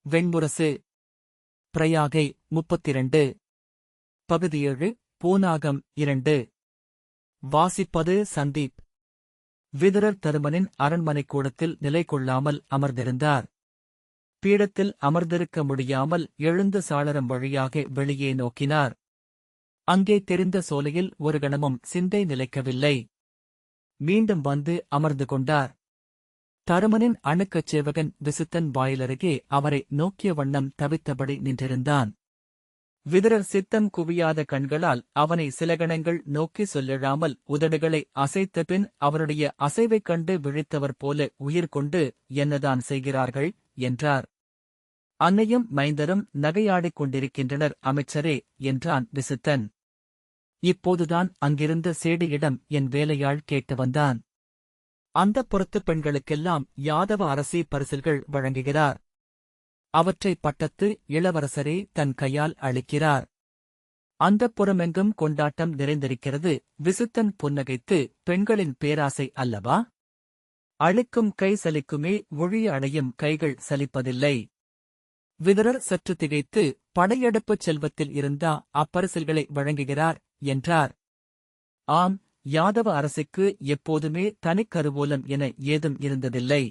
வெண்முரசு. பிரயாகை 32. பகுதி 7. பூனாகம் 2. வாசிப்பது சந்தீப். விதுரர் தருமனின் அரண்மனைக் கூடத்தில் நிலை கொள்ளாமல் அமர்ந்திருந்தார். பீடத்தில் அமர்ந்திருக்க முடியாமல் எழுந்து சாளரம் வழியாக வெளியே நோக்கினார். அங்கே தெரிந்த சோலையில் ஒரு கணமும் சிந்தை நிலைக்கவில்லை. மீண்டும் வந்து அமர்ந்து கொண்டார். தருமனின் அணுக்கச் சேவகன் விசித்தன் வாயிலருகே அவரை நோக்கிய வண்ணம் தவித்தபடி நின்றிருந்தான். விதுரர் சித்தம் குவியாத கண்களால் அவனை சில கணங்கள் நோக்கி சொல்லெழாமல் உதடுகளை அசைத்தபின் அவருடைய அசைவைக் கண்டு விழித்தவர் போல உயிர் கொண்டு என்னதான் செய்கிறார்கள் என்றார். அன்னையும் மைந்தரும் நகையாடிக் கொண்டிருக்கின்றனர் அமைச்சரே என்றான் விசித்தன். இப்போதுதான் அங்கிருந்த சேடியிடம் என் வேலையாள் கேட்டு வந்தான். அந்தப் புறத்துப் பெண்களுக்கெல்லாம் யாதவ அரசி பரிசில்கள் வழங்குகிறார். அவற்றை பட்டத்து இளவரசரே தன் கையால் அளிக்கிறார். அந்தப் புறமெங்கும் கொண்டாட்டம் நிறைந்திருக்கிறது. விசித்தன் புன்னகைத்து, பெண்களின் பேராசை அல்லவா? அளிக்கும் கை சலிக்குமே ஒழிய அடையும் கைகள் சலிப்பதில்லை. விதுரர் சற்று திகைத்து, படையெடுப்புச் செல்வத்தில் இருந்தா அப்பரிசில்களை வழங்குகிறார் என்றார். ஆம், யாதவ அரசுக்கு எப்போதுமே தனிக்கருவூலம் என ஏதும் இருந்ததில்லை.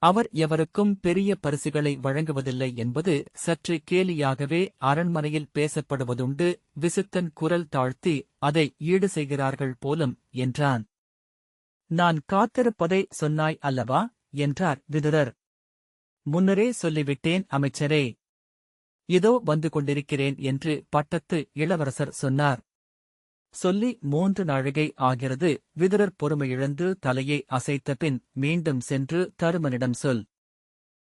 அவர் எவருக்கும் பெரிய பரிசுகளை வழங்குவதில்லை என்பது சற்று கேலியாகவே அரண்மனையில் பேசப்படுவதுண்டு. விசித்தன் குரல் தாழ்த்தி, அதை ஈடு செய்கிறார்கள் போலும் என்றான். நான் காத்திருப்பதை சொன்னாய் அல்லவா என்றார் விதுரர். முன்னரே சொல்லிவிட்டேன் அமைச்சரே. இதோ வந்து கொண்டிருக்கிறேன் என்று பட்டத்து இளவரசர் சொன்னார். சொல்லி 3 நாழிகை ஆகிறது. விதுரர் பொறுமையிழந்து தலையை அசைத்தபின் மீண்டும் சென்று தருமனிடம் சொல்.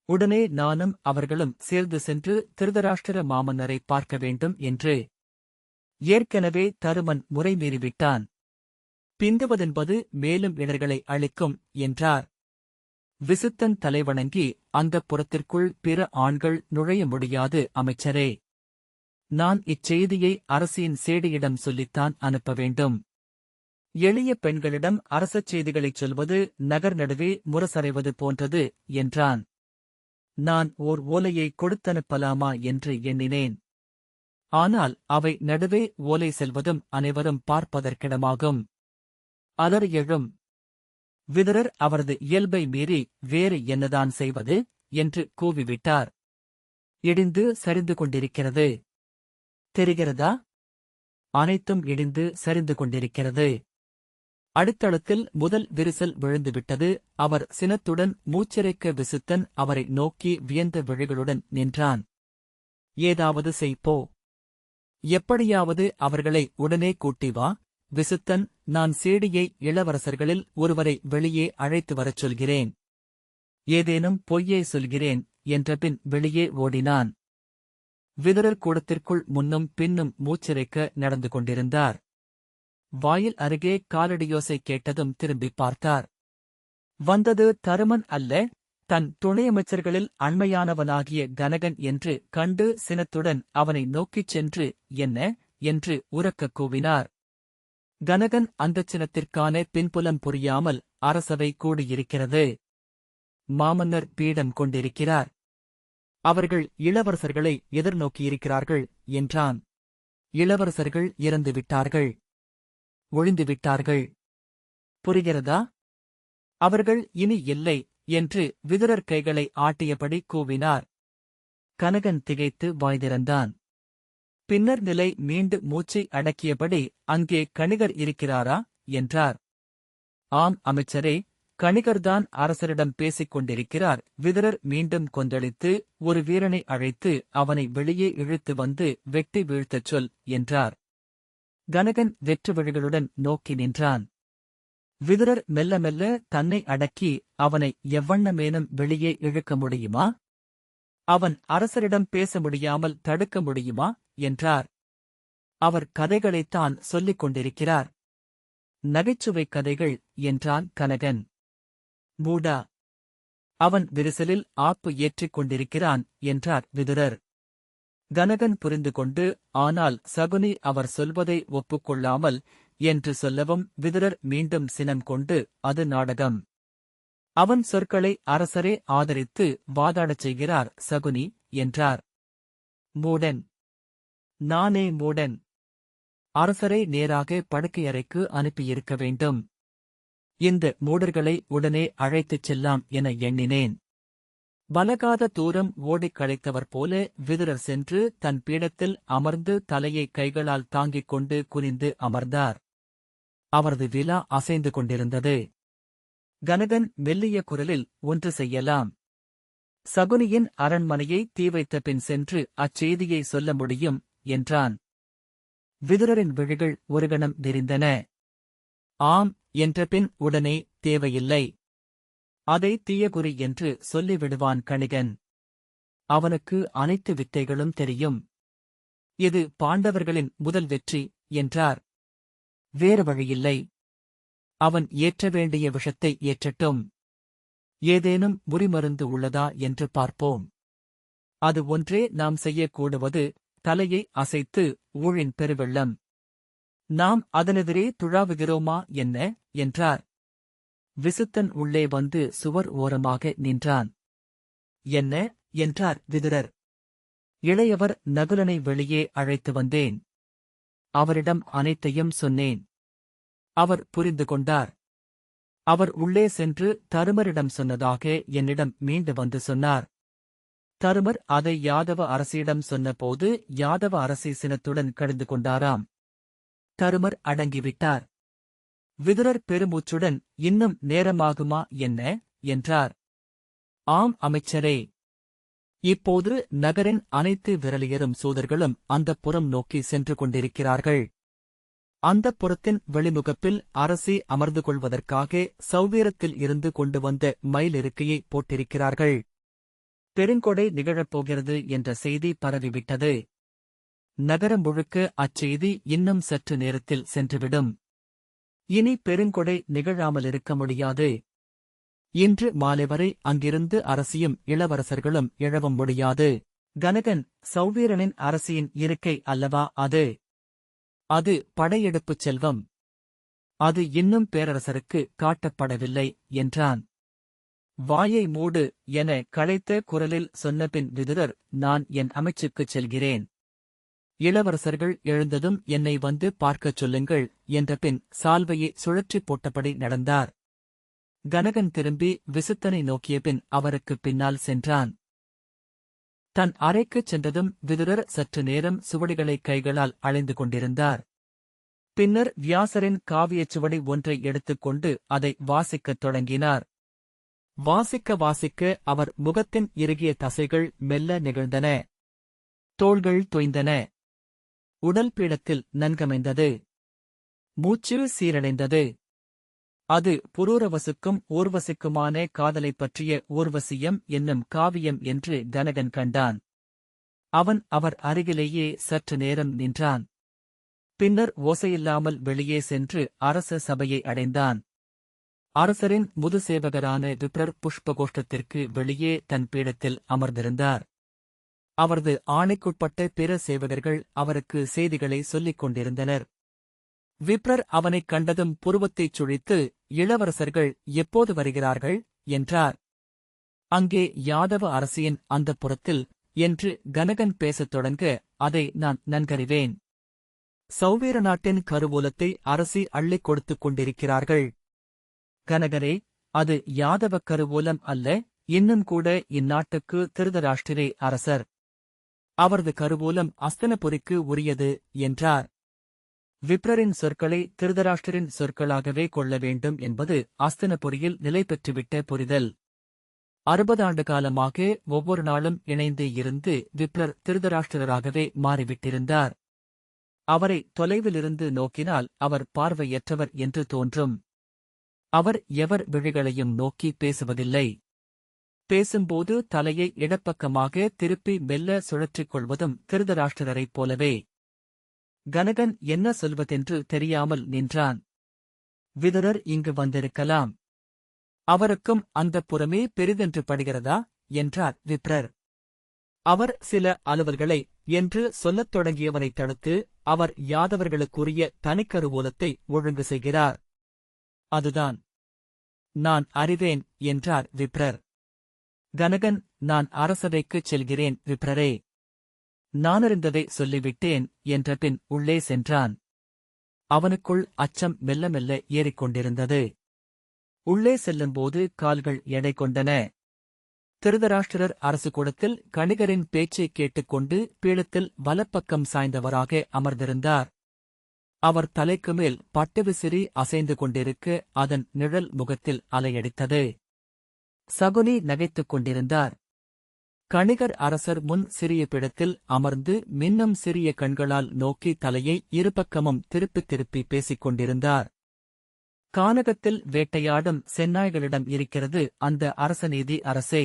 உடனே நானும் அவர்களும் சேர்ந்து சென்று திருதராஷ்டிர மாமன்னரை பார்க்க வேண்டும் என்று. ஏற்கனவே தருமன் முறைமீறிவிட்டான். பிந்துவதென்பது மேலும் இடர்களை அளிக்கும் என்றார். விசித்தன் தலைவணங்கி, அந்தப் புறத்திற்குள் பிற ஆண்கள் நுழைய முடியாது அமைச்சரே. நான் இச்செய்தியை அரசியின் சேடியிடம் சொல்லித்தான் அனுப்ப வேண்டும். எளிய பெண்களிடம் அரசச் செய்திகளைச் சொல்வது நகர் நடுவே முரசறைவது போன்றது என்றான். நான் ஓர் ஓலையை கொடுத்தனுப்பலாமா என்று எண்ணினேன். ஆனால் அவை நடுவே ஓலை செல்வதும் அனைவரும் பார்ப்பதற்கிடமாகும். அதர் எழும். விதுரர் அவரது இயல்பை மீறி வேறு என்னதான் செய்வது என்று கூவிவிட்டார். இடிந்து சரிந்து கொண்டிருக்கிறது. தெரிகிறதா? அனைத்தும் இடிந்து சரிந்து கொண்டிருக்கிறது. அடித்தளத்தில் முதல் விரிசல் விழுந்துவிட்டது. அவர் சினத்துடன் மூச்சிறைக்க விசித்தன் அவரை நோக்கி வியந்த விழிகளுடன் நின்றான். ஏதாவது செய்ப்போ. எப்படியாவது அவர்களை உடனே கூட்டி வா விசித்தன். நான் சேடியை இளவரசர்களில் ஒருவரை வெளியே அழைத்து வரச் சொல்கிறேன். ஏதேனும் பொய்யே சொல்கிறேன் என்றபின் வெளியே ஓடினான். விதுரர் கூடத்திற்குள் முன்னும் பின்னும் மூச்சிறைக்க நடந்து கொண்டிருந்தார். வாயில் அருகே காலடியோசை கேட்டதும் திரும்பிப் பார்த்தார். வந்தது தருமன் அல்ல, தன் துணையமைச்சர்களில் அண்மையானவனாகிய கனகன் என்று கண்டு சினத்துடன் அவனை நோக்கிச் சென்று, என்ன என்று உரக்கக் கூவினார். கனகன் அந்தச் சினத்திற்கான பின்புலம் புரியாமல், அரசவை கூடியிருக்கிறது. மாமன்னர் பீடம் கொண்டிருக்கிறார். அவர்கள் இளவரசர்களை எதிர்நோக்கியிருக்கிறார்கள் என்றான். இளவரசர்கள் இறந்துவிட்டார்கள். ஒழிந்துவிட்டார்கள். புரிகிறதா? அவர்கள் இனி இல்லை என்று விதுரர் கைகளை ஆட்டியபடி கூவினார். கனகன் திகைத்து வாய்திறந்தான். பின்னர் நிலை மீண்டு மூச்சை அடக்கியபடி, அங்கே கணிகர் இருக்கிறாரா என்றார். ஆம் அமைச்சரே, கணிகர்தான் அரசரிடம் பேசிக் கொண்டிருக்கிறார். விதுரர் மீண்டும் கொந்தளித்து, ஒரு வீரனை அழைத்து அவனை வெளியே இழுத்து வந்து வெட்டி வீழ்த்தச் சொல் என்றார். கனகன் வெற்று விழிகளுடன் நோக்கி நின்றான். விதுரர் மெல்ல மெல்ல தன்னை அடக்கி, அவனை எவ்வண்ணமேனும் வெளியே இழுக்க முடியுமா? அவன் அரசரிடம் பேச முடியாமல் தடுக்க முடியுமா என்றார். அவர் கதைகளைத்தான் சொல்லிக் கொண்டிருக்கிறார். நகைச்சுவைக் கதைகள் என்றான் கனகன். மூடா. அவன் விரிசலில் ஆப்பு ஏற்றிக் கொண்டிருக்கிறான் என்றார் விதுரர். கனகன் புரிந்து கொண்டு, ஆனால் சகுனி அவர் சொல்வதை ஒப்புக்கொள்ளாமல் என்று சொல்லவும் விதுரர் மீண்டும் சினம் கொண்டு, அது நாடகம். அவன் சொற்களை அரசரே ஆதரித்து வாதாடச் செய்கிறார் சகுனி, என்றார். மூடன். நானே மூடன். அரசரை நேராக படுக்கையறைக்கு அனுப்பியிருக்க வேண்டும். இந்த மூடர்களை உடனே அழைத்துச் செல்லாம் என எண்ணினேன். பலகாத தூரம் ஓடிக் களைத்தவர் போல விதுரர் சென்று தன் பீடத்தில் அமர்ந்து தலையை கைகளால் தாங்கிக் கொண்டு குனிந்து அமர்ந்தார். அவரது விலா அசைந்து கொண்டிருந்தது. கனகன் மெல்லிய குரலில், ஒன்று செய்யலாம். சகுனியின் அரண்மனையை தீ வைத்த பின் சென்று அச்செய்தியை சொல்ல முடியும், என்றான். விதுரரின் விழிகள் ஒரு கணம் நெறிந்தன. ஆம் என்றபின் உடனே, தேவையில்லை. அதை தீயகுறி என்று சொல்லிவிடுவான் கணிகன். அவனுக்கு அனைத்து வித்தைகளும் தெரியும். இது பாண்டவர்களின் முதல் வெற்றி, என்றார். வேறு வழியில்லை. அவன் ஏற்ற வேண்டிய விஷத்தை ஏற்றட்டும். ஏதேனும் முறிமருந்து உள்ளதா என்று பார்ப்போம். அது ஒன்றே நாம் செய்யக்கூடுவது, தலையை அசைத்து ஊழின் பெருவெள்ளம். நாம் அதனெதிரே துழாவுகிறோமா என்ன, என்றார். விசுத்தன் உள்ளே வந்து சுவர் ஓரமாக நின்றான். என்ன, என்றார் விதுரர். இளையவர் நகுலனை வெளியே அழைத்து வந்தேன். அவரிடம் அனைத்தையும் சொன்னேன். அவர் புரிந்து கொண்டார். அவர் உள்ளே சென்று தருமரிடம் சொன்னதாக என்னிடம் மீண்டு வந்து சொன்னார். தருமர் அதை யாதவ அரசியிடம் சொன்னபோது யாதவ அரசி சினத்துடன் கடிந்து கொண்டாராம். தருமர் அடங்கிவிட்டார். விதுரர் பெருமூச்சுடன், இன்னும் நேரமாகுமா என்ன, என்றார். ஆம் அமைச்சரே. இப்போது நகரின் அனைத்து விரலியரும் சூதர்களும் அந்தப் புறம் நோக்கி சென்று கொண்டிருக்கிறார்கள். அந்தப் புறத்தின் வெளிமுகப்பில் அரசி அமர்ந்து கொள்வதற்காக சௌவீரத்தில் இருந்து கொண்டு வந்த மயிலிருக்கையை போட்டிருக்கிறார்கள். பெருங்கொடை நிகழப்போகிறது என்ற செய்தி பரவிவிட்டது. நகரம் முழுக்க அச்செய்தி இன்னும் சற்று நேரத்தில் சென்றுவிடும். இனி பெருங்கொடை நிகழாமலிருக்க முடியாது. இன்று மாலை வரை அங்கிருந்து அரசியும் இளவரசர்களும் எழவும் முடியாது. கனகன் சௌவீரனின் அரசியின் இருக்கை அல்லவா அது? அது படையெடுப்புச் செல்வம். அது இன்னும் பேரரசருக்கு காட்டப்படவில்லை, என்றான். வாயை மூடு என களைத்த குரலில் சொன்னபின் விதுரர், நான் என் அமைச்சுக்குச் செல்கிறேன். இளவரசர்கள் எழுந்ததும் என்னை வந்து பார்க்கச் சொல்லுங்கள், என்றபின் சால்வையை சுழற்றிப் போட்டபடி நடந்தார். கனகன் திரும்பி விசுத்தனை நோக்கியபின் அவருக்குப் பின்னால் சென்றான். தன் அறைக்குச் சென்றதும் விதுரர் சற்று நேரம் சுவடிகளை கைகளால் அலைந்து கொண்டிருந்தார். பின்னர் வியாசரின் காவியச் சுவடி ஒன்றை எடுத்துக்கொண்டு அதை வாசிக்கத் தொடங்கினார். வாசிக்க வாசிக்க அவர் முகத்தின் இறுகிய தசைகள் மெல்ல நெகிழ்ந்தன. தோள்கள் தொய்ந்தன. உடல் பீடத்தில் நன்கமைந்தது. மூச்சு சீரடைந்தது. அது புரூரவசுக்கும் ஊர்வசிக்குமான காதலைப் பற்றிய ஊர்வசியம் என்னும் காவியம் என்று கனகன் கண்டான். அவன் அவர் அருகிலேயே சற்று நேரம் நின்றான். பின்னர் ஓசையில்லாமல் வெளியே சென்று அரச சபையை அடைந்தான். அரசரின் முதுசேவகரான விப்ரர் புஷ்பகோஷ்டத்திற்கு வெளியே தன் பீடத்தில் அமர்ந்திருந்தார். அவரது ஆணைக்குட்பட்ட பிற சேவகர்கள் அவருக்கு செய்திகளை சொல்லிக் கொண்டிருந்தனர். விப்ரர் அவனைக் கண்டதும் புருவத்தைச் சுழித்து, இளவரசர்கள் எப்போது வருகிறார்கள், என்றார். அங்கே யாதவ அரசியின் அந்தப் புறத்தில், என்று கனகன் பேசத் தொடங்க, அதை நான் நன்கறிவேன். சௌவீர நாட்டின் கருவூலத்தை அரசி அள்ளிக் கொடுத்துக் கொண்டிருக்கிறார்கள். கனகரே, அது யாதவ கருவூலம் அல்ல, இன்னும் கூட இந்நாட்டுக்கு திருதராஷ்டிரே அரசர். அவரது கருவூலம் அஸ்தனபுரிக்கு உரியது, என்றார். விப்ரரின் சொற்களை திருதராஷ்டிரின் சொற்களாகவே கொள்ள வேண்டும் என்பது அஸ்தனபுரியில் நிலை பெற்றுவிட்ட புரிதல். 60 ஆண்டு காலமாக ஒவ்வொரு நாளும் இணைந்தே இருந்து விப்ரர் திருதராஷ்டிரராகவே மாறிவிட்டிருந்தார். அவரை தொலைவிலிருந்து நோக்கினால் அவர் பார்வையற்றவர் என்று தோன்றும். அவர் எவர் விழிகளையும் நோக்கி பேசுவதில்லை. பேசும்போது தலையை இடப்பக்கமாக திருப்பி மெல்ல சுழற்றிக் கொள்வதும் திருதராஷ்டிரரைப் போலவே. கனகன் என்ன சொல்வதென்று தெரியாமல் நின்றான். விதுரர் இங்கு வந்திருக்கலாம். அவருக்கும் அந்தப் புறமே பெரிதென்று படுகிறதா, என்றார் விப்ரர். அவர் சில அலுவல்களை என்று சொல்லத் தொடங்கியவனைத் தடுத்து, அவர் யாதவர்களுக்குரிய தனிக்கருவூலத்தை ஒழுங்கு செய்கிறார். அதுதான். நான் அறிவேன் என்றார் விப்ரர். கனகன், நான் அரசவைக்குச் செல்கிறேன் விப்ரரே. நானறிந்ததை சொல்லிவிட்டேன் என்றபின் உள்ளே சென்றான். அவனுக்குள் அச்சம் மெல்ல மெல்ல ஏறிக்கொண்டிருந்தது. உள்ளே செல்லும்போது கால்கள் எடை கொண்டன. திருதராஷ்டிரர் அரசுகூடத்தில் கணிகரின் பேச்சைக் கேட்டுக்கொண்டு பீடத்தில் வலப்பக்கம் சாய்ந்தவராக அமர்ந்திருந்தார். அவர் தலைக்கு மேல் பட்டுவிசிறி அசைந்து கொண்டிருக்க அதன் நிழல் முகத்தில் அலையடித்தது. சகுனி நகைத்துக் கொண்டிருந்தார். கணிகர் அரசர் முன் சிறிய பீடத்தில் அமர்ந்து மின்னும் சிறிய கண்களால் நோக்கி தலையை இருபக்கமும் திருப்பித் திருப்பி பேசிக் கொண்டிருந்தார். கானகத்தில் வேட்டையாடும் செந்நாய்களிடம் இருக்கிறது அந்த அரசநீதி அரசே.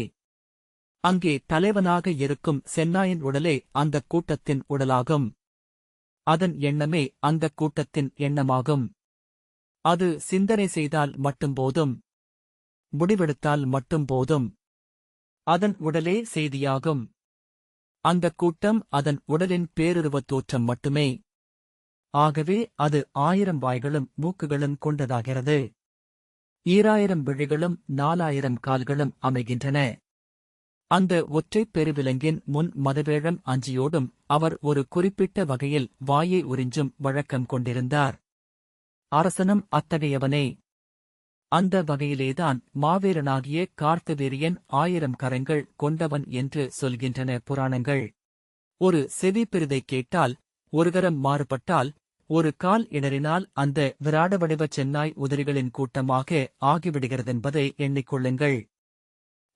அங்கே தலைவனாக இருக்கும் செந்நாயின் உடலே அந்தக் கூட்டத்தின் உடலாகும். அதன் எண்ணமே அந்தக் கூட்டத்தின் எண்ணமாகும். அது சிந்தனை செய்தால் மட்டும் போதும். முடிவெடுத்தால் மட்டும் போதும். அதன் உடலே செய்தியாகும். அந்தக் கூட்டம் அதன் உடலின் பேருருவத் தோற்றம் மட்டுமே. ஆகவே அது 1000 வாய்களும் மூக்குகளும் கொண்டதாகிறது. 2000 விழிகளும் 4000 கால்களும் அமைகின்றன. அந்த ஒற்றைப் பெருவிலங்கின் முன் மதவேழம் அஞ்சியோடும் அவர் ஒரு குறிப்பிட்ட வகையில் வாயை உறிஞ்சும் வழக்கம் கொண்டிருந்தார். அரசனும் அத்தகையவனே. அந்த வகையிலேதான் மாவீரனாகிய கார்த்தவீரியன் 1000 கரங்கள் கொண்டவன் என்று சொல்கின்றன புராணங்கள். ஒரு செவி பெரிதைக் கேட்டால், ஒரு கரம் மாறுபட்டால், ஒரு கால் இடறினால் அந்த விராட வடிவச் செந்நாய் உதிரிகளின் கூட்டமாக ஆகிவிடுகிறதென்பதை எண்ணிக்கொள்ளுங்கள்.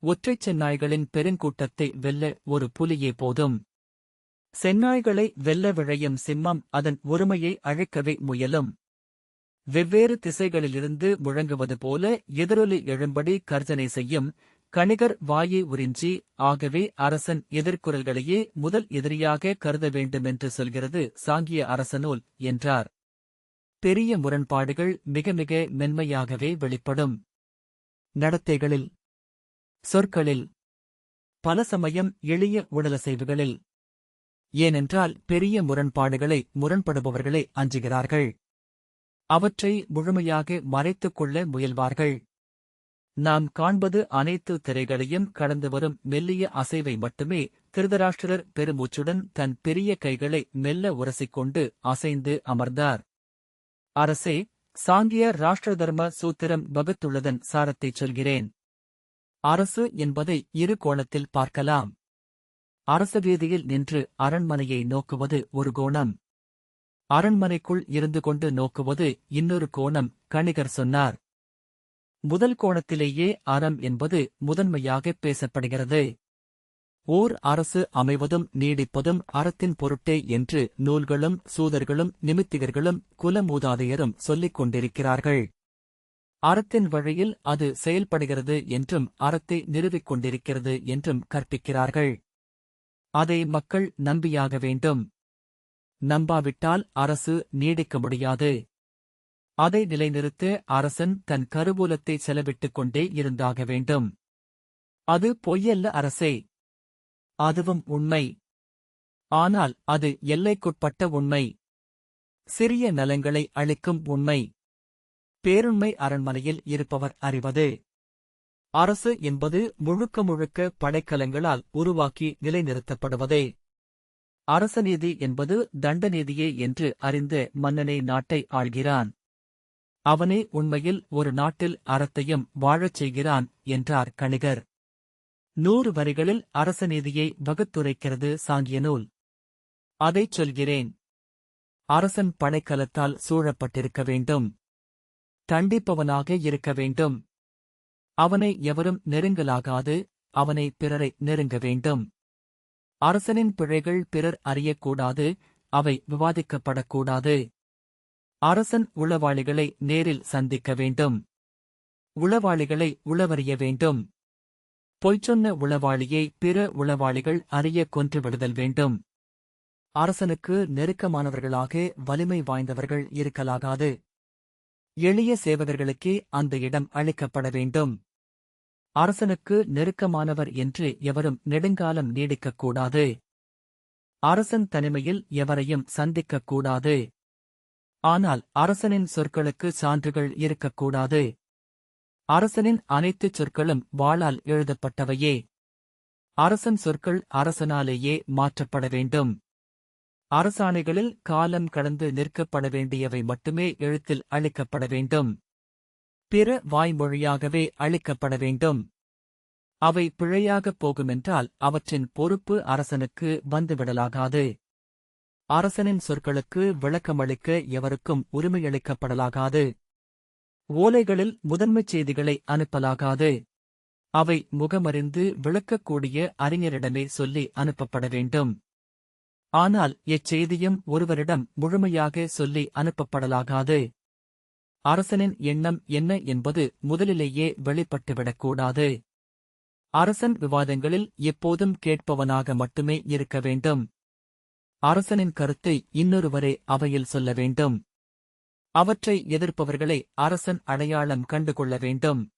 ஒற்றைச் செந்நாய்களின் பெருங்கூட்டத்தை வெல்ல ஒரு புலியே போதும். செந்நாய்களை வெல்ல விழையும் சிம்மம் அதன் ஒருமையை அழைக்கவே முயலும். வெவ்வேறு திசைகளிலிருந்து முழங்குவது போல எதிரொலி எழும்படி கர்ஜனை செய்யும். கணிகர் வாயை உறிஞ்சி, ஆகவே அரசன் எதிர்குரல்களையே முதல் எதிரியாக கருத வேண்டுமென்று சொல்கிறது சாங்கிய அரசநூல் என்றார். பெரிய முரண்பாடுகள் மிக மிக மென்மையாகவே வெளிப்படும். நடத்தைகளில், சொற்களில், பல சமயம் எளிய உடலசைவுகளில். ஏனென்றால் பெரிய முரண்பாடுகளை முரண்படுபவர்களே அஞ்சுகிறார்கள். அவற்றை முழுமையாக மறைத்துக் கொள்ள முயல்வார்கள். நாம் காண்பது அனைத்து திரைகளையும் கடந்து வரும் மெல்லிய அசைவை மட்டுமே. திருதராஷ்டிரர் பெருமூச்சுடன் தன் பெரிய கைகளை மெல்ல உரசிக்கொண்டு அசைந்து அமர்ந்தார். அரசே, சாங்கிய ராஷ்டிர தர்ம சூத்திரம் வகுத்துள்ளதன் சாரத்தைச் சொல்கிறேன். அரசு என்பதை இரு கோணத்தில் பார்க்கலாம். அரச வீதியில் நின்று அரண்மனையை நோக்குவது ஒரு கோணம். அரண்மனைக்குள் இருந்து கொண்டு நோக்குவது இன்னொரு கோணம். கணிகர் சொன்னார். முதல் கோணத்திலேயே அறம் என்பது முதன்மையாகப் பேசப்படுகிறது. ஓர் அரசு அமைவதும் நீடிப்பதும் அறத்தின் பொருட்டே என்று நூல்களும் சூதர்களும் நிமித்திகர்களும் குலமூதாதையரும் சொல்லிக் கொண்டிருக்கிறார்கள். அறத்தின் வழியில் அது செயல்படுகிறது என்றும் அறத்தை நிறுவிக் கொண்டிருக்கிறது என்றும் கற்பிக்கிறார்கள். அதை மக்கள் நம்பியாக வேண்டும். நம்பாவிட்டால் அரசு நீடிக்க முடியாது. அதை நிலைநிறுத்த அரசன் தன் கருவூலத்தை செலவிட்டுக் கொண்டே இருந்தாக வேண்டும். அது பொய்யல்ல அரசே. அதுவும் உண்மை. ஆனால் அது எல்லைக்குட்பட்ட உண்மை. சிறிய நலங்களை அளிக்கும் உண்மை. பேருண்மை அரண்மனையில் இருப்பவர் அறிவது. அரசு என்பது முழுக்க முழுக்க படைக்கலங்களால் உருவாக்கி நிலைநிறுத்தப்படுவதே. அரசநீதி என்பது தண்டநீதியே என்று அறிந்த மன்னனே நாட்டை ஆள்கிறான். அவனே உண்மையில் ஒரு நாட்டில் அறத்தையும் வாழச் செய்கிறான் என்றார் கணிகர். 100 வரிகளில் அரசநீதியை வகுத்துரைக்கிறது சாங்கிய நூல். அதைச் சொல்கிறேன். அரசன் படைக்கலத்தால் சூழப்பட்டிருக்க வேண்டும். தண்டிப்பவனாக இருக்க வேண்டும். அவனை எவரும் நெருங்கலாகாது. அவனை பிறரை நெருங்க வேண்டும். அரசனின் பிழைகள் பிறர் அறியக்கூடாது. அவை விவாதிக்கப்படக்கூடாது. அரசன் உளவாளிகளை நேரில் சந்திக்க வேண்டும். உளவாளிகளை உளவறிய வேண்டும். பொய்ச்சொன்ன உளவாளியை பிற உளவாளிகள் அறிய கொன்றுவிடுதல் வேண்டும். அரசனுக்கு நெருக்கமானவர்களாக வலிமை வாய்ந்தவர்கள் இருக்கலாகாது. எளிய சேவகர்களுக்கே அந்த இடம் அளிக்கப்பட வேண்டும். அரசனுக்கு நெருக்கமானவர் என்று எவரும் நெடுங்காலம் நீடிக்கக்கூடாது. அரசன் தனிமையில் எவரையும் சந்திக்கக்கூடாது. ஆனால் அரசனின் சொற்களுக்கு சான்றுகள் இருக்கக்கூடாது. அரசனின் அனைத்துச் சொற்களும் வாளால் எழுதப்பட்டவையே. அரசன் சொற்கள் அரசனாலேயே மாற்றப்பட வேண்டும். அரசாணைகளில் காலம் கடந்து நிற்கப்பட வேண்டியவை மட்டுமே எழுத்தில் அளிக்கப்பட வேண்டும். பிற வாய்மொழியாகவே அளிக்கப்பட வேண்டும். அவை பிழையாகப் போகுமென்றால் அவற்றின் பொறுப்பு அரசனுக்கு வந்துவிடலாகாது. அரசனின் சொற்களுக்கு விளக்கமளிக்க எவருக்கும் உரிமையளிக்கப்படலாகாது. ஓலைகளில் முதன்மைச் செய்திகளை அனுப்பலாகாது. அவை முகமறிந்து விளக்கக்கூடிய அறிஞரிடமே சொல்லி அனுப்பப்பட வேண்டும். ஆனால் எச்செய்தியும் ஒருவரிடம் முழுமையாக சொல்லி அனுப்பப்படலாகாது. அரசனின் எண்ணம் என்ன என்பது முதலிலேயே வெளிப்பட்டுவிடக்கூடாது. அரசன் விவாதங்களில் எப்போதும் கேட்பவனாக மட்டுமே இருக்க வேண்டும். அரசனின் கருத்தை இன்னொருவரே அவையில் சொல்ல வேண்டும். அவற்றை எதிர்ப்பவர்களை அரசன் அடையாளம் கண்டுகொள்ள வேண்டும்.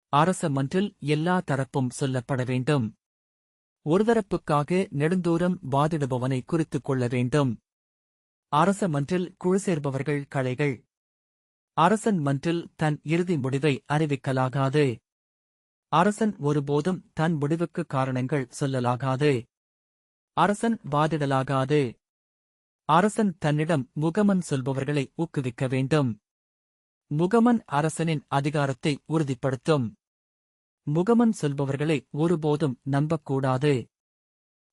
அரச மன்றில் எல்லா தரப்பும் சொல்லப்பட வேண்டும். ஒரு தரப்புக்காக நெடுந்தூரம் வாதிடுபவனை குறித்துக் கொள்ள வேண்டும். அரச மன்றில் குழு சேர்பவர்கள் களைகள். அரசன் மன்றில் தன் இறுதி முடிவை அறிவிக்கலாகாது. அரசன் ஒருபோதும் தன் முடிவுக்கு காரணங்கள் சொல்லலாகாது. அரசன் வாதிடலாகாது. அரசன் தன்னிடம் முகமன் சொல்பவர்களை ஊக்குவிக்க வேண்டும். முகமன் அரசனின் அதிகாரத்தை உறுதிப்படுத்தும். முகமன் சொல்பவர்களை ஒருபோதும் நம்பக்கூடாது.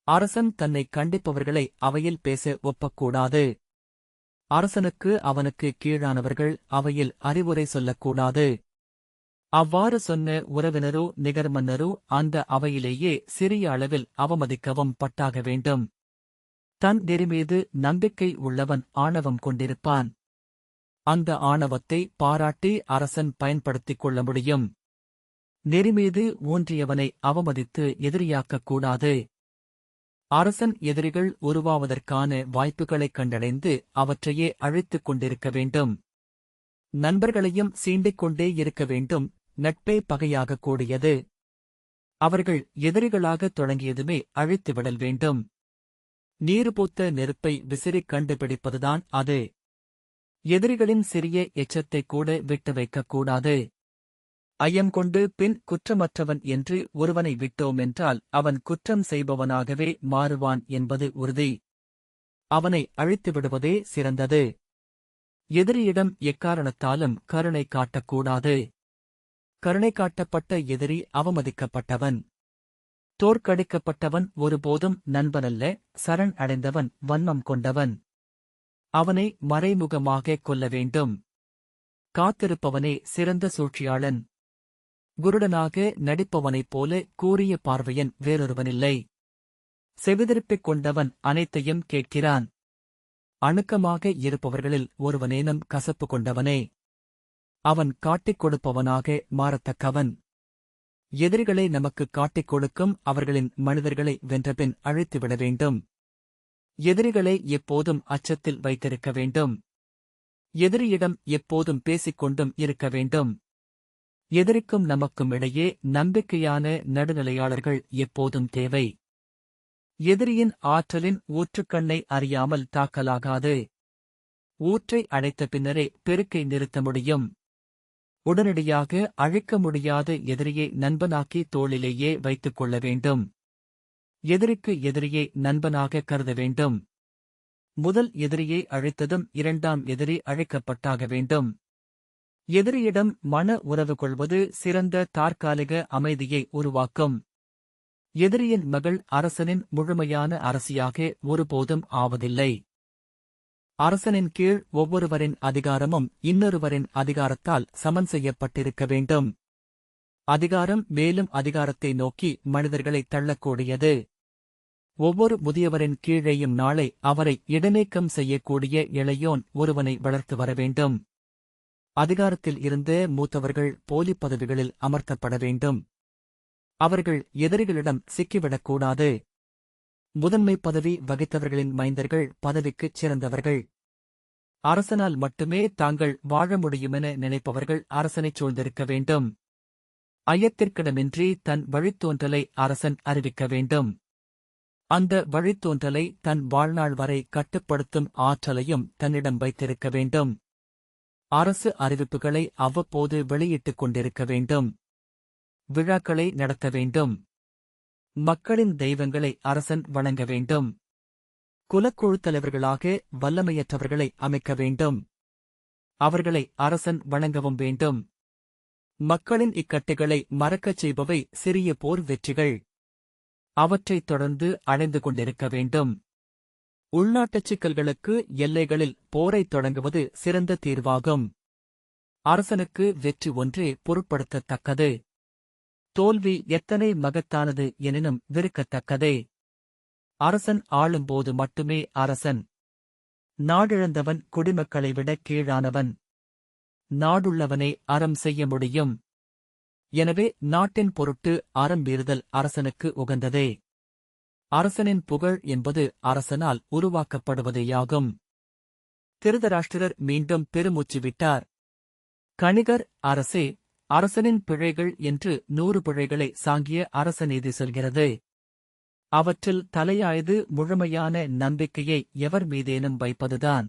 அரசன் தன்னை கண்டிப்பவர்களை அவையில் பேச ஒப்பக்கூடாது. அரசனுக்கு அவனுக்கு கீழானவர்கள் அவையில் அறிவுரை சொல்லக்கூடாது. அவ்வாறு சொன்ன உறவினரோ நிகர்மன்னரோ அந்த அவையிலேயே சிறிய அளவில் அவமதிக்கவும் பட்டாக வேண்டும். தன் நெறிமீது நம்பிக்கை உள்ளவன் ஆணவம் கொண்டிருப்பான். அந்த ஆணவத்தை பாராட்டி அரசன் பயன்படுத்திக் கொள்ள முடியும். நெறிமீது ஊன்றியவனை அவமதித்து எதிரியாக்கக் கூடாது. அரசன் எதிரிகள் உருவாவதற்கான வாய்ப்புகளைக் கண்டடைந்து அவற்றையே அழித்துக் கொண்டிருக்க வேண்டும். நண்பர்களையும் சீண்டிக் கொண்டே இருக்க வேண்டும். நட்பே பகையாகக் கூடியது. அவர்கள் எதிரிகளாகத் தொடங்கியதுமே அழித்துவிடல் வேண்டும். நீர்பூத்த நெருப்பை விசிறிக் கண்டுபிடிப்பதுதான் அது. எதிரிகளின் சிறிய எச்சத்தைக் கூட விட்டு வைக்கக்கூடாது. ஐயம் கொண்டு பின் குற்றமற்றவன் என்று ஒருவனை விட்டோமென்றால் அவன் குற்றம் செய்பவனாகவே மாறுவான் என்பது உறுதி. அவனை அழித்துவிடுவதே சிறந்தது. எதிரியிடம் எக்காரணத்தாலும் கருணை காட்டக்கூடாது. கருணை காட்டப்பட்ட எதிரி அவமதிக்கப்பட்டவன். தோற்கடிக்கப்பட்டவன் ஒருபோதும் நண்பனல்ல, சரண் அடைந்தவன் வன்மம் கொண்டவன். அவனை மறைமுகமாக கொல்ல வேண்டும். காத்திருப்பவனே சிறந்த சூழ்ச்சியாளன். குருடனாக நடிப்பவனைப் போல கூரிய பார்வையன் வேறொருவனில்லை. செவிதிருப்பிக் கொண்டவன் அனைத்தையும் கேட்கிறான். அணுக்கமாக இருப்பவர்களில் ஒருவனேனும் கசப்பு கொண்டவனே. அவன் காட்டிக் கொடுப்பவனாக மாறத்தக்கவன். எதிரிகளை நமக்குக் காட்டிக் கொடுக்கும் அவர்களின் மனிதர்களை வென்றபின் அழித்துவிட வேண்டும். எதிரிகளை எப்போதும் அச்சத்தில் வைத்திருக்க வேண்டும். எதிரியிடம் எப்போதும் பேசிக்கொண்டும் இருக்க வேண்டும். எதிரிக்கும் நமக்கும் இடையே நம்பிக்கையான நடுநிலையாளர்கள் எப்போதும் தேவை. எதிரியின் ஆற்றலின் ஊற்றுக்கண்ணை அறியாமல் தாக்கலாகாது. ஊற்றை அடைத்த பின்னரே பெருக்கை நிறுத்த முடியும். உடனடியாக அழிக்க முடியாத எதிரியை நண்பனாக்கி தோளிலேயே வைத்துக் கொள்ள வேண்டும். எதிரிக்கு எதிரியை நண்பனாக கருத வேண்டும். முதல் எதிரியை அழித்ததும் இரண்டாம் எதிரி அழிக்கப்பட்டாக வேண்டும். எதிரியிடம் மன உறவு கொள்வது சிறந்த தற்காலிக அமைதியை உருவாக்கும். எதிரியின் மகள் அரசனின் முழுமையான அரசியாக ஒருபோதும் ஆவதில்லை. அரசனின் கீழ் ஒவ்வொருவரின் அதிகாரமும் இன்னொருவரின் அதிகாரத்தால் சமன் செய்யப்பட்டிருக்க வேண்டும். அதிகாரம் மேலும் அதிகாரத்தை நோக்கி மனிதர்களை தள்ளக்கூடியது. ஒவ்வொரு முதியவரின் கீழேயும் நாளை அவரை இடைநீக்கம் செய்யக்கூடிய இளையோன் ஒருவனை வளர்த்து வர வேண்டும். அதிகாரத்தில் இருந்த மூத்தவர்கள் போலி பதவிகளில் அமர்த்தப்பட வேண்டும். அவர்கள் எதிரிகளிடம் சிக்கிவிடக்கூடாது. முதன்மை பதவி வகித்தவர்களின் மைந்தர்கள் பதவிக்குச் சிறந்தவர்கள். அரசனால் மட்டுமே தாங்கள் வாழ முடியுமென நினைப்பவர்கள் அரசனைச் சூழ்ந்திருக்க வேண்டும். ஐயத்திற்கிடமின்றி தன் வழித்தோன்றலை அரசன் அறிவிக்க வேண்டும். அந்த வழித்தோன்றலை தன் வாழ்நாள் வரை கட்டுப்படுத்தும் ஆற்றலையும் தன்னிடம் வைத்திருக்க வேண்டும். அரசு அறிவிப்புகளை அவ்வப்போது வெளியிட்டுக் கொண்டிருக்க வேண்டும். விழாக்களை நடத்த வேண்டும். மக்களின் தெய்வங்களை அரசன் வணங்க வேண்டும். குலக்குழுத் தலைவர்களாக வல்லமையற்றவர்களை அமைக்க வேண்டும். அவர்களை அரசன் வணங்கவும் வேண்டும். மக்களின் இக்கட்டுகளை மறக்கச் செய்பவை சிறிய போர் வெற்றிகள். அவற்றைத் தொடர்ந்து அடைந்து கொண்டிருக்க வேண்டும். உள்நாட்டுச் சிக்கல்களுக்கு எல்லைகளில் போரைத் தொடங்குவது சிறந்த தீர்வாகும். அரசனுக்கு வெற்றி ஒன்றே பொருட்படுத்தத்தக்கது. தோல்வி எத்தனை மகத்தானது எனினும் வெறுக்கத்தக்கதே. அரசன் ஆளும்போது மட்டுமே அரசன். நாடிழந்தவன் குடிமக்களை விட கீழானவன். நாடுள்ளவனே அறம் செய்ய முடியும். எனவே நாட்டின் பொருட்டு அறம் மீறுதல் அரசனுக்கு உகந்ததே. அரசனின் புகழ் என்பது அரசனால் உருவாக்கப்படுவதேயாகும். திருதராஷ்டிரர் மீண்டும் பெருமூச்சு விட்டார். கணிகர், அரசே, அரசனின் பிழைகள் என்று 100 பிழைகளை சாங்கிய அரசநீதி சொல்கிறது. அவற்றில் தலையாயது முழுமையான நம்பிக்கையை எவர் மீதேனும் வைப்பதுதான்.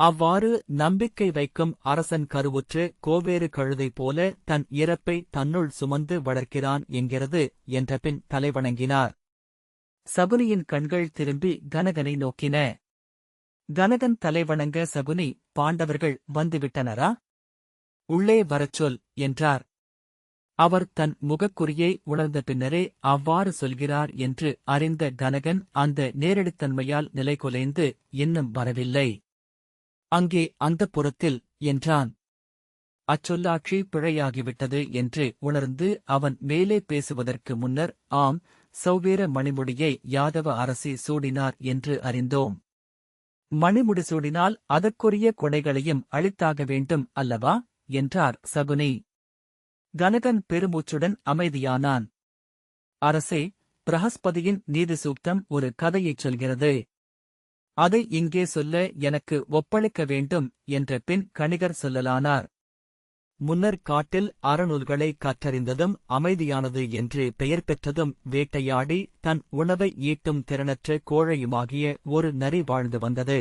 அவ்வாறு நம்பிக்கை வைக்கும் அரசன் கருவுற்று கோவேறு கழுதை போல தன் இறப்பை தன்னுள் சுமந்து வளர்க்கிறான் என்கிறது என்றபின் தலைவணங்கினார். சகுனியின் கண்கள் திரும்பி கனகனை நோக்கின. கனகன் தலைவணங்க சகுனி, பாண்டவர்கள் வந்துவிட்டனரா? உள்ளே வரச் சொல் என்றார். அவர் தன் முகக்குறியை உணர்ந்த பின்னரே அவ்வாறு சொல்கிறார் என்று அறிந்த கனகன் அந்த நேரடித்தன்மையால் நிலைகுலைந்து இன்னும் வரவில்லை. அங்கே அந்தப்புரத்தில் என்றான். அச்சொல்லாட்சி பிழையாகிவிட்டது என்று உணர்ந்து அவன் மேலே பேசுவதற்கு முன்னர், ஆம், சௌவீர மணிமுடியை யாதவ அரசி சூடினார் என்று அறிந்தோம். மணிமுடி சூடினால் அதற்குரிய கொடைகளையும் அளித்தாக வேண்டும் அல்லவா என்றார் சகுனி. கனகன் பெருமூச்சுடன் அமைதியானான். அரசே, பிரஹஸ்பதியின் நீதி சூக்தம் ஒரு கதையைச் சொல்கிறது. அதை இங்கே சொல்ல எனக்கு ஒப்பளிக்க வேண்டும் என்ற பின் கணிகர் சொல்லலானார். முன்னர் காட்டில் அறநூல்களை கற்றறிந்ததும் அமைதியானது என்று பெயர் பெற்றதும் வேட்டையாடி தன் உணவை ஈட்டும் திறனற்ற கோழையுமாகிய ஒரு நரி வாழ்ந்து வந்தது.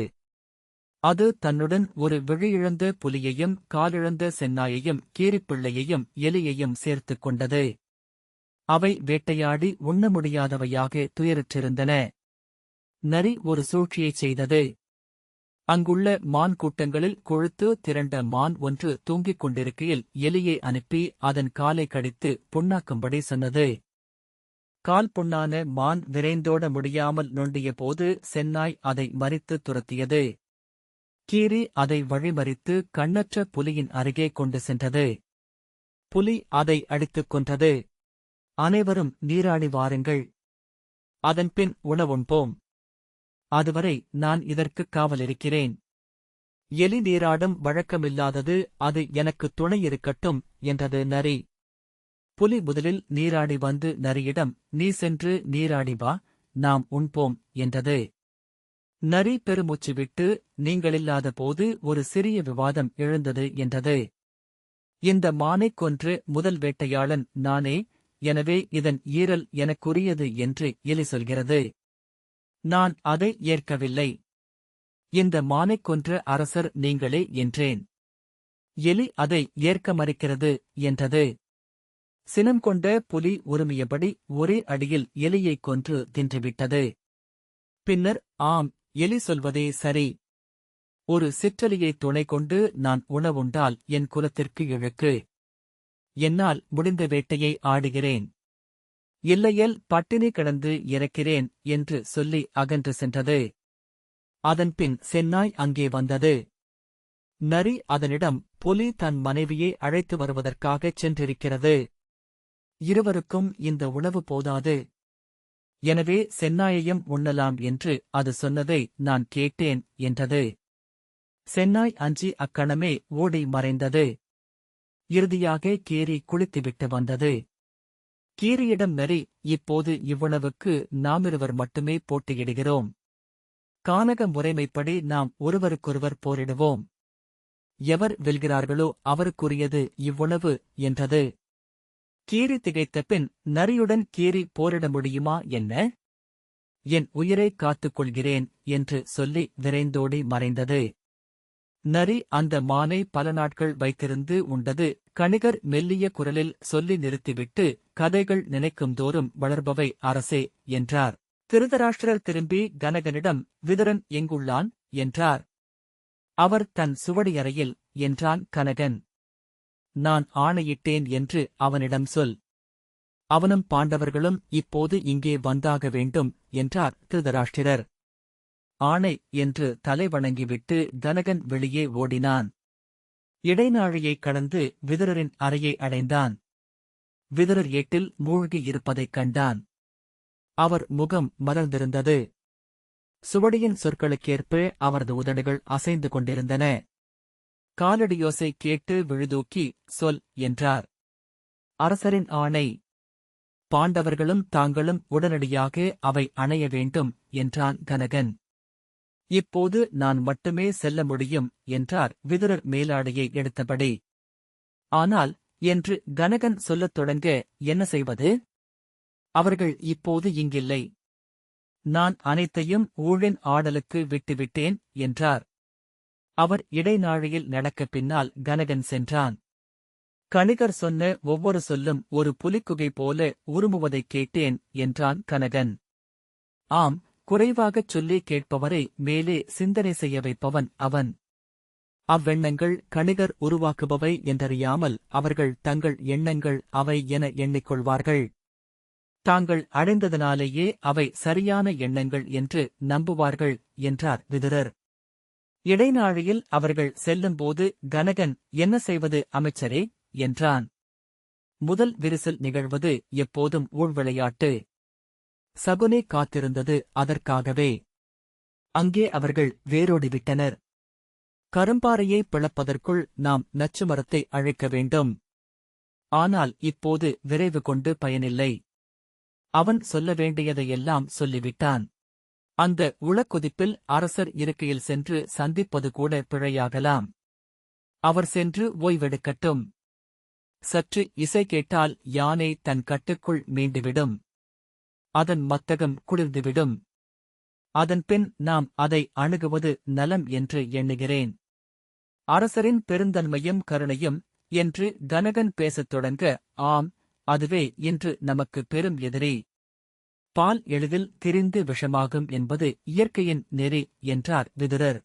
அது தன்னுடன் ஒரு விழியிழந்த புலியையும் காலிழந்த செந்நாயையும் கீரிப்பிள்ளையையும் எலியையும் சேர்த்துக் கொண்டது. அவை வேட்டையாடி உண்ண முடியாதவையாக துயருற்றிருந்தன. நரி ஒரு சூழ்ச்சியைச் செய்தது. அங்குள்ள மான் கூட்டங்களில் கொழுத்து திரண்ட மான் ஒன்று தூங்கிக் கொண்டிருக்கையில் எலியை அனுப்பி அதன் காலை கடித்து புண்ணாக்கும்படி சொன்னது. கால் புண்ணான மான் விரைந்தோட முடியாமல் நொண்டிய போது செந்நாய் அதை மறித்து துரத்தியது. கீரி அதை வழிமறித்து கண்ணற்ற புலியின் அருகே கொண்டு சென்றது. புலி அதை அடித்துக் கொன்றது. அனைவரும் நீராடி வாருங்கள். அதன்பின் உணவுண்போம். அதுவரை நான் இதற்குக் காவலிருக்கிறேன். எலி நீராடும் வழக்கமில்லாதது, அது எனக்கு துணை இருக்கட்டும் என்றது நரி. புலி முதலில் நீராடி வந்து நரியிடம், நீ சென்று நீராடி வா, நாம் உண்போம் என்றது. நரி பெருமூச்சு விட்டு, நீங்களில்லாத போது ஒரு சிறிய விவாதம் எழுந்தது என்றது. இந்த மானைக் கொன்று முதல் வேட்டையாளன் நானே, எனவே இதன் ஈரல் எனக்குரியது என்று எலி சொல்கிறது. நான் அதை ஏற்கவில்லை. இந்த மானைக் கொன்ற அரசர் நீங்களே என்றேன். எலி அதை ஏற்க மறுக்கிறது என்றது. சினம் கொண்ட புலி உறுமியபடி ஒரே அடியில் எலியைக் கொன்று தின்றுவிட்டது. பின்னர், ஆம், எலி சொல்வதே சரி. ஒரு சிற்றலியை துணை கொண்டு நான் உணவுண்டால் என் குலத்திற்கு இழுக்கு. என்னால் முடிந்த வேட்டையை ஆடுகிறேன். இல்லையேல் பட்டினி கிடந்து இறக்கிறேன் என்று சொல்லி அகன்று சென்றது. அதன்பின் செந்நாய் அங்கே வந்தது. நரி அதனிடம், புலி தன் மனைவியை அழைத்து வருவதற்காகச் சென்றிருக்கிறது. இருவருக்கும் இந்த உணவு போதாது. எனவே செந்நாயையும் உண்ணலாம் என்று அது சொன்னதை நான் கேட்டேன் என்றது. செந்நாய் அஞ்சி அக்கணமே ஓடி மறைந்தது. இறுதியாக கீரி குளித்துவிட்டு வந்தது. கீரியிடம் நரி, இப்போது இவ்வுணவுக்கு நாமிருவர் மட்டுமே போட்டியிடுகிறோம். கானக முறைமைப்படி நாம் ஒருவருக்கொருவர் போரிடுவோம். எவர் வெல்கிறார்களோ அவருக்குரியது இவ்வுணவு என்றது. கீரி திகைத்த பின், நரியுடன் கீரி போரிட முடியுமா என்ன? என் உயிரை காத்துக் கொள்கிறேன் என்று சொல்லி விரைந்தோடி மறைந்தது. நரி அந்த மானை பல நாட்கள் வைத்திருந்து உண்டது. கணிகர் மெல்லிய குரலில் சொல்லி நிறுத்திவிட்டு, கதைகள் நினைக்கும்தோறும் வளர்பவை அரசே, என்றார். திருதராஷ்டிரர் திரும்பி கனகனிடம், விதுரன் எங்குள்ளான்? என்றார். அவர் தன் சுவடியறையில், என்றான் கனகன். நான் ஆணையிட்டேன் என்று அவனிடம் சொல். அவனும் பாண்டவர்களும் இப்போது இங்கே வந்தாக வேண்டும், என்றார் திருதராஷ்டிரர். ஆணை என்று தலை வணங்கிவிட்டு கனகன் வெளியே ஓடினான். இடைநாழியைக் கடந்து விதுரரின் அறையை அடைந்தான். விதுரர் ஏட்டில் மூழ்கி இருப்பதைக் கண்டான். அவர் முகம் மலர்ந்திருந்தது. சுவடியின் சொற்களுக்கேற்ப அவரது உதடுகள் அசைந்து கொண்டிருந்தன. காலடியோசை கேட்டு விழுதூக்கி, சொல், என்றார். அரசரின் ஆணை. பாண்டவர்களும் தாங்களும் உடனடியாக அவை அணைய வேண்டும், என்றான் கனகன். இப்போது நான் மட்டுமே செல்ல முடியும், என்றார் விதுரர் மேலாடையை எடுத்தபடி. ஆனால், என்று கனகன் சொல்லத் தொடங்க, என்ன செய்வது? அவர்கள் இப்போது இங்கில்லை. நான் அனைத்தையும் ஊழின் ஆடலுக்கு விட்டுவிட்டேன், என்றார். அவர் இடைநாழியில் நடக்கப் பின்னால் கனகன் சென்றான். கணிகர் சொன்ன ஒவ்வொரு சொல்லும் ஒரு புலிக்குகை போல உருமுவதைக் கேட்டேன், என்றான் கனகன். ஆம், குறைவாகச் சொல்லி கேட்பவரை மேலே சிந்தனை செய்ய வைப்பவன் அவன். அவ்வெண்ணங்கள் கணிகர் உருவாக்குபவை என்றறியாமல் அவர்கள் தங்கள் எண்ணங்கள் அவை என எண்ணிக்கொள்வார்கள். தாங்கள் அடைந்ததனாலேயே அவை சரியான எண்ணங்கள் என்று நம்புவார்கள், என்றார் விதுரர். இடைநாழியில் அவர்கள் செல்லும்போது கனகன், என்ன செய்வது அமைச்சரே, என்றான். முதல் விரிசல் நிகழ்வது எப்போதும் ஊழ்விளையாட்டு. சகுனி காத்திருந்தது அதற்காகவே. அங்கே அவர்கள் வேரோடிவிட்டனர். கரும்பாறையை பிளப்பதற்குள் நாம் நச்சுமரத்தை அழைக்க வேண்டும். ஆனால் இப்போது விரைவு கொண்டு பயனில்லை. அவன் சொல்ல வேண்டியதையெல்லாம் சொல்லிவிட்டான். அந்த உளக்கொதிப்பில் அரசர் இருக்கையில் சென்று சந்திப்பது கூட பிழையாகலாம். அவர் சென்று ஓய்வெடுக்கட்டும். சற்று இசை கேட்டால் யானை தன் கட்டுக்குள் மீண்டுவிடும். அதன் மத்தகம் குளிர்ந்துவிடும். அதன்பின் நாம் அதை அணுகுவது நலம் என்று எண்ணுகிறேன். அரசரின் பெருந்தன்மையும் கருணையும், என்று கனகன் பேசத் தொடங்க, ஆம், அதுவே இன்று நமக்கு பெரும் எதிரி. பால் எளிதில் திரிந்து விஷமாகும் என்பது இயற்கையின் நெறி, என்றார் விதுரர்.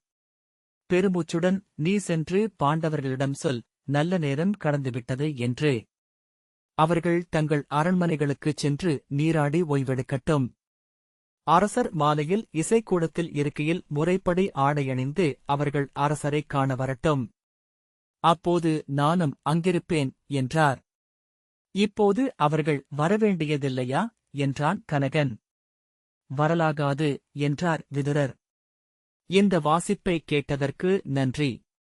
பெருமூச்சுடன், நீ சென்று பாண்டவர்களிடம் சொல், நல்ல நேரம் கடந்துவிட்டது என்று. அவர்கள் தங்கள் அரண்மனைகளுக்குச் சென்று நீராடி ஓய்வெடுக்கட்டும். அரசர் மாலையில் இசைக்கூடத்தில் இருக்கையில் முறைப்படி ஆடையணிந்து அவர்கள் அரசரைக் காண வரட்டும். அப்போது நானும் அங்கிருப்பேன், என்றார். இப்போது அவர்கள் வரவேண்டியதில்லையா, என்றான் கனகன். வரலாகாது, என்றார் விதுரர். இந்த வாசிப்பை கேட்டதற்கு நன்றி.